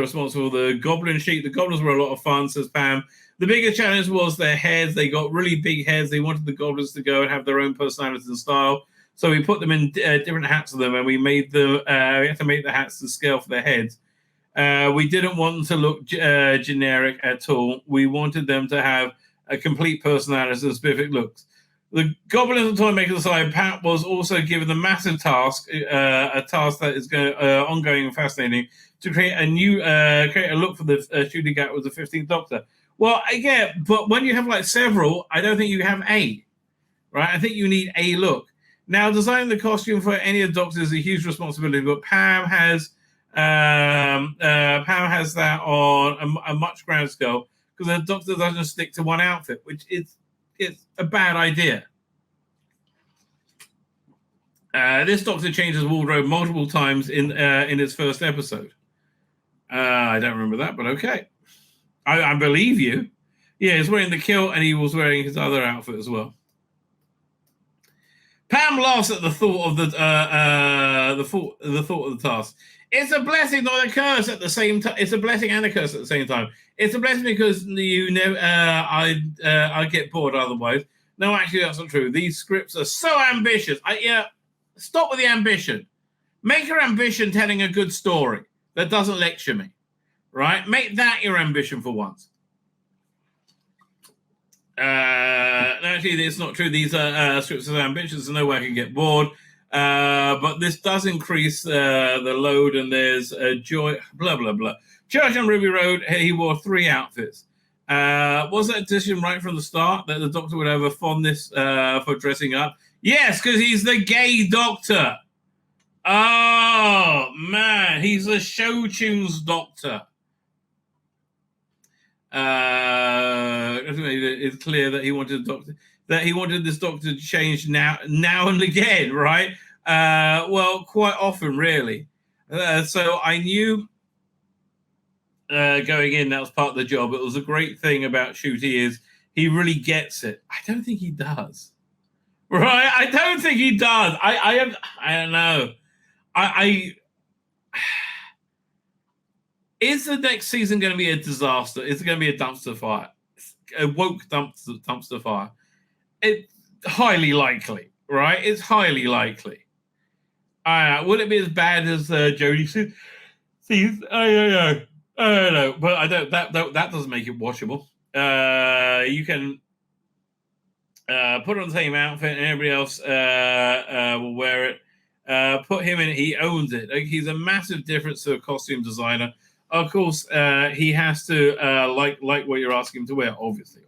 responsible for the Goblin sheet. The Goblins were a lot of fun, says Pam. The biggest challenge was their heads. They got really big heads. They wanted the Goblins to go and have their own personality and style. So we put them in different hats for them, and we made them. We had to make the hats to scale for their heads. We didn't want them to look generic at all. We wanted them to have a complete personality and specific looks. The Goblins and Toymakers aside, Pat was also given the massive task, a task that is ongoing and fascinating, to create a look for the shooting gap with the 15th Doctor. Well, again, but when you have like several, I don't think you have a, right? I think you need a look. Now, designing the costume for any of the Doctors is a huge responsibility, but Pam has that on a much grander scale, because the Doctor doesn't stick to one outfit, which it's a bad idea. This Doctor changes wardrobe multiple times in his first episode. I don't remember that, but okay. I believe you. Yeah, he's wearing the kilt, and he was wearing his other outfit as well. Pam laughs at the thought of the thought of the task. It's a blessing, not a curse at the same time. It's a blessing and a curse at the same time. It's a blessing because you never. I get bored otherwise. No, actually, that's not true. These scripts are so ambitious. Stop with the ambition. Make your ambition telling a good story that doesn't lecture me. Right? Make that your ambition for once. Actually, it's not true. These scripts are ambitious, so no way I can get bored. But this does increase the load, and there's joy, blah, blah, blah. Church on Ruby Road, he wore 3 outfits. Was that decision right from the start, that the Doctor would have a fondness for dressing up? Yes, because he's the gay Doctor. Oh, man, he's a show tunes Doctor. It's clear that he wanted this Doctor to change now and again, right? Well, quite often, really. So I knew going in that was part of the job. It was a great thing about Shooty is he really gets it. I don't think he does, right? I don't think he does. I don't know. Is the next season going to be a disaster? Is it going to be a dumpster fire? A woke dumpster fire? It's highly likely, right? It's highly likely. Would it be as bad as Jodie sees? I don't know, but I don't. That doesn't make it watchable. You can put on the same outfit, and everybody else will wear it. Put him in it; he owns it. Like, he's a massive difference to a costume designer. Of course, he has to like what you're asking him to wear. Obviously.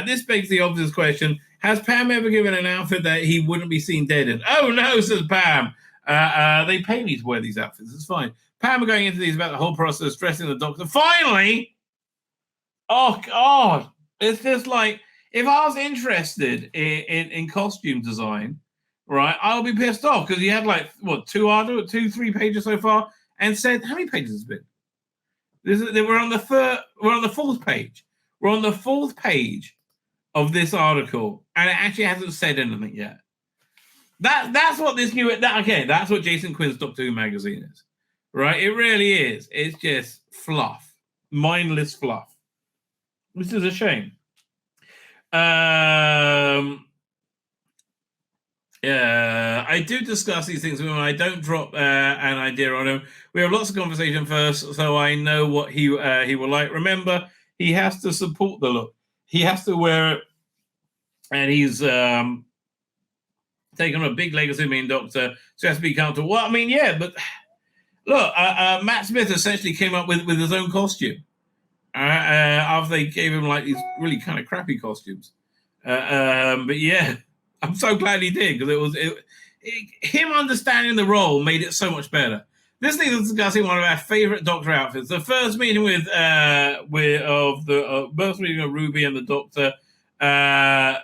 This begs the obvious question: has Pam ever given an outfit that he wouldn't be seen dead in? Oh no, says Pam. They pay me to wear these outfits. It's fine. Pam are going into these about the whole process, dressing the doctor. Finally, oh God, it's just like if I was interested in costume design, right? I'll be pissed off because he had like what 3 pages so far, and said how many pages has it been? We're on the fourth page. We're on the fourth page of this article, and it actually hasn't said anything yet. That's what this new that's what Jason Quinn's Doctor Who magazine is, right? It really is. It's just fluff, mindless fluff. This is a shame. I do discuss these things with him. I don't drop an idea on him. We have lots of conversation first, so I know what he will like. Remember, he has to support the look. He has to wear it, and he's taken a big leg as the main Doctor, so he has to be comfortable. Well, I mean, yeah, but look, Matt Smith essentially came up with his own costume after they gave him like these really kind of crappy costumes. But yeah, I'm so glad he did, because him understanding the role made it so much better. This thing is discussing one of our favorite Doctor outfits. The first meeting with the first meeting of Ruby and the Doctor, and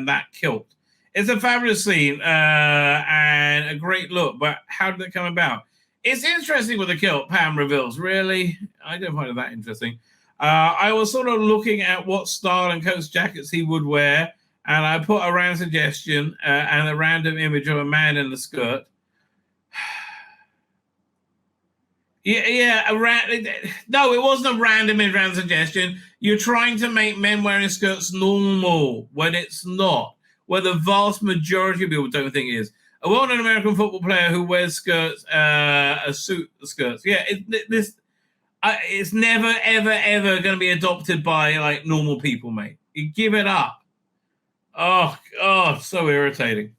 that kilt. It's a fabulous scene and a great look. But how did it come about? It's interesting with the kilt. Pam reveals. Really, I don't find it that interesting. I was sort of looking at what style and coats jackets he would wear, and I put a random suggestion and a random image of a man in a skirt. No, it wasn't a random suggestion. You're trying to make men wearing skirts normal when it's not, where the vast majority of people don't think it is. A well-known American football player who wears skirts, skirts. Yeah, it's never, ever, ever going to be adopted by like normal people, mate. You give it up. Oh, God, so irritating.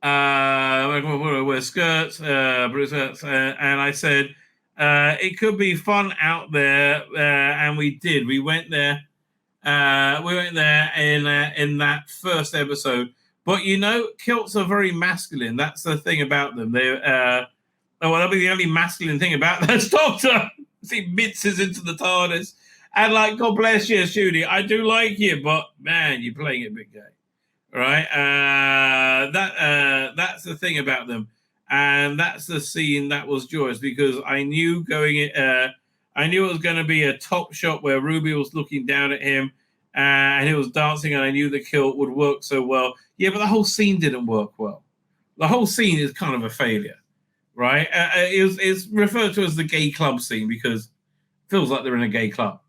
Wear skirts, and I said it could be fun out there, and we did. We went there. In that first episode. But kilts are very masculine. That's the thing about them. That'll be the only masculine thing about that Doctor. He mitzes into the TARDIS, and like, God bless you, Shooty. I do like you, but man, you're playing it a bit gay. Right, that's the thing about them, and that's the scene that was joyous, because I knew it was going to be a top shot where Ruby was looking down at him, and he was dancing, and I knew the kilt would work so well. Yeah, but the whole scene didn't work well. The whole scene is kind of a failure, right? It's referred to as the gay club scene because it feels like they're in a gay club.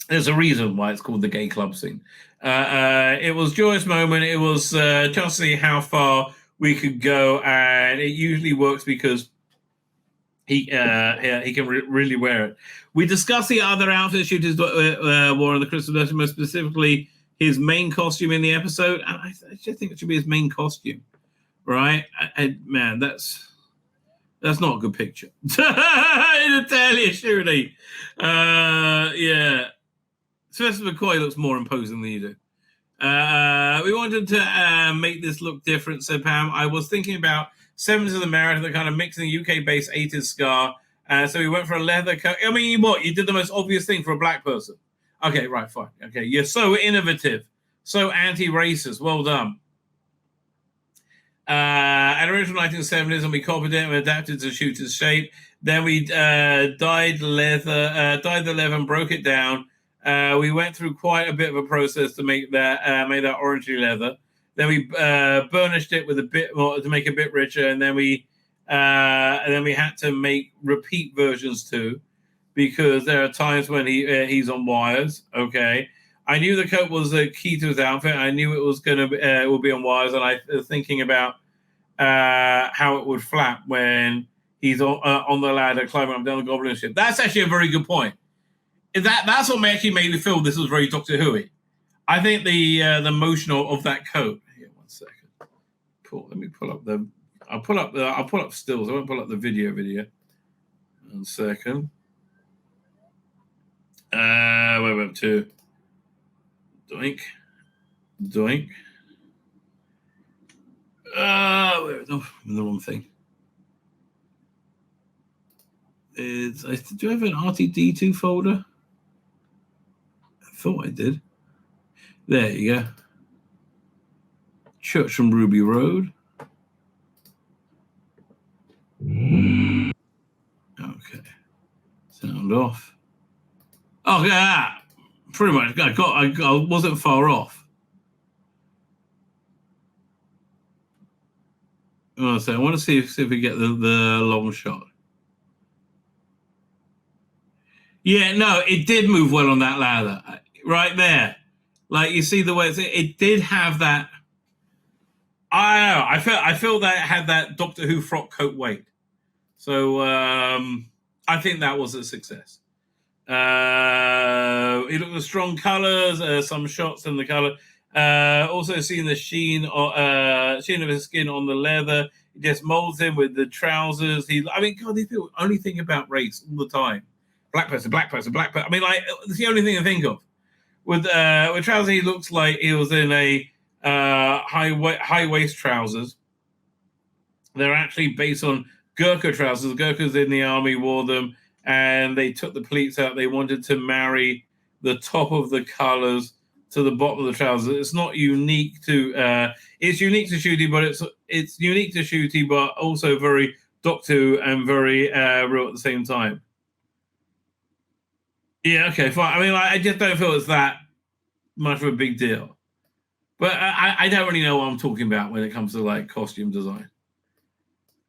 There's a reason why it's called the gay club scene. It was a joyous moment. It was just to see how far we could go, and it usually works because he can really wear it. We discussed the other outfit shooters wore on the Christmas special, most specifically his main costume in the episode, and I just think it should be his main costume, right? And man, that's not a good picture. I tell you, surely, yeah. Sylvester McCoy looks more imposing than you do. We wanted to make this look different, said Pam. I was thinking about 70s of America, the kind of mixing UK-based 80s scar. So we went for a leather coat. I mean, you did the most obvious thing for a black person. Okay, right, fine. Okay, you're so innovative, so anti-racist. Well done. At original 1970s, and we copied it and adapted to Shooter's shape. Then we dyed the leather and broke it down. We went through quite a bit of a process to make that orangey leather. Then we burnished it with a bit more to make it a bit richer, and then we had to make repeat versions too. because there are times when he's on wires. Okay, I knew the coat was a key to his outfit. I knew it was it would be on wires, and I was thinking about how it would flap when he's on the ladder climbing up down the goblin ship. That's actually a very good point. That's what actually made me feel this was very Doctor Who-y. I think the motion of that coat. Here, 1 second. Let me pull up the. I'll pull up stills. I won't pull up the video. 1 second. Where we up to? Doink. The wrong thing. Do I have an RTD2 folder? I thought I did. There you go. Church from Ruby Road. Okay. Sound off. Oh yeah, pretty much. I wasn't far off. So I want to see if we get the long shot. Yeah, no, it did move well on that ladder, right there. Like you see the way it did have that. I don't know. I felt that it had that Doctor Who frock coat weight. So I think that was a success. It looked with strong colours, some shots in the colour. Also seeing the sheen of his skin on the leather. It just molds him with the trousers. God, these people only think about race all the time. Black person. I mean, like, it's the only thing I think of. With trousers, he looks like he was in a high waist trousers. They're actually based on Gurkha trousers. Gurkhas in the army wore them, and they took the pleats out. They wanted to marry the top of the colours to the bottom of the trousers. It's not unique to. It's unique to Shooty, but it's unique to Shooty, but also very Doctor Who and very real at the same time. Yeah, okay, fine. I mean, I just don't feel it's that much of a big deal. But I don't really know what I'm talking about when it comes to, like, costume design.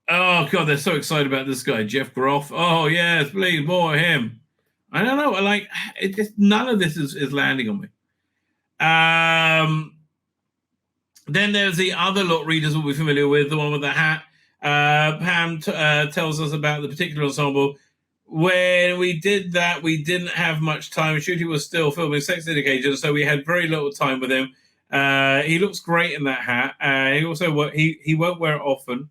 Oh, God, they're so excited about this guy, Jeff Groff. Oh, yes, please, more of him. I don't know. Like, none of this is landing on me. Then there's the other lot readers will be familiar with, the one with the hat. Pam tells us about the particular ensemble. When we did that, we didn't have much time. Shooty was still filming Sex Education, so we had very little time with him. He looks great in that hat. He also he won't wear it often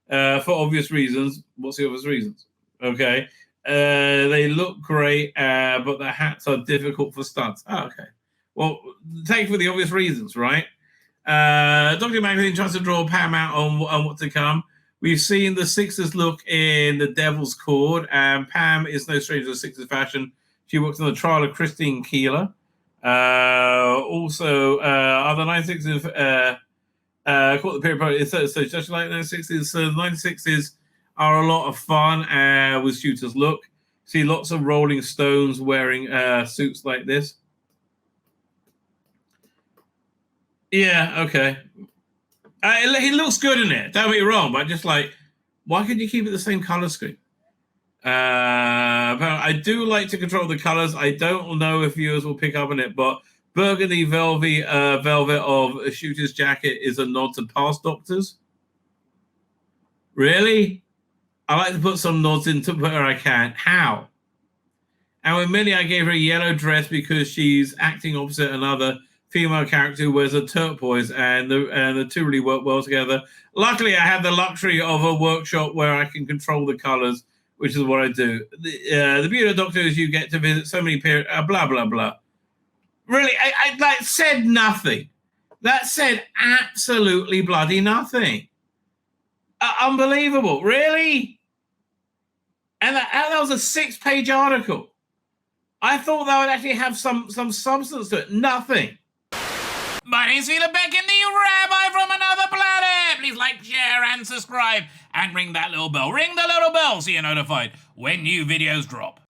for obvious reasons. What's the obvious reasons? Okay. They look great, but the hats are difficult for stunts. Oh, okay. Well, take for the obvious reasons, right? Dr. Magazine tries to draw Pam out on what to come. We've seen the Sixers look in The Devil's Cord, and Pam is no stranger to Sixers fashion. She works on the trial of Christine Keeler. Also, other 96s caught the period party. So just like 96s, so the 96s are a lot of fun with Shooter's look. See lots of Rolling Stones wearing suits like this. Yeah, okay. He looks good in it. Don't get me wrong, but just like, why can't you keep it the same color scheme? I do like to control the colors. I don't know if viewers will pick up on it, but burgundy velvet of a Shooter's jacket is a nod to past Doctors. Really? I like to put some nods into where I can. How? And with Millie, I gave her a yellow dress because she's acting opposite another female character who wears a turquoise, and the two really work well together. Luckily, I have the luxury of a workshop where I can control the colors, which is what I do. The beauty of Doctor is you get to visit so many periods, blah, blah, blah. Really, I like said nothing. That said absolutely bloody nothing. Unbelievable. Really? And that was a 6-page article. I thought that would actually have some substance to it. Nothing. My name's Tzvi Lebetkin, the Rabbi from another planet. Please like, share, and subscribe, and ring that little bell. Ring the little bell so you're notified when new videos drop.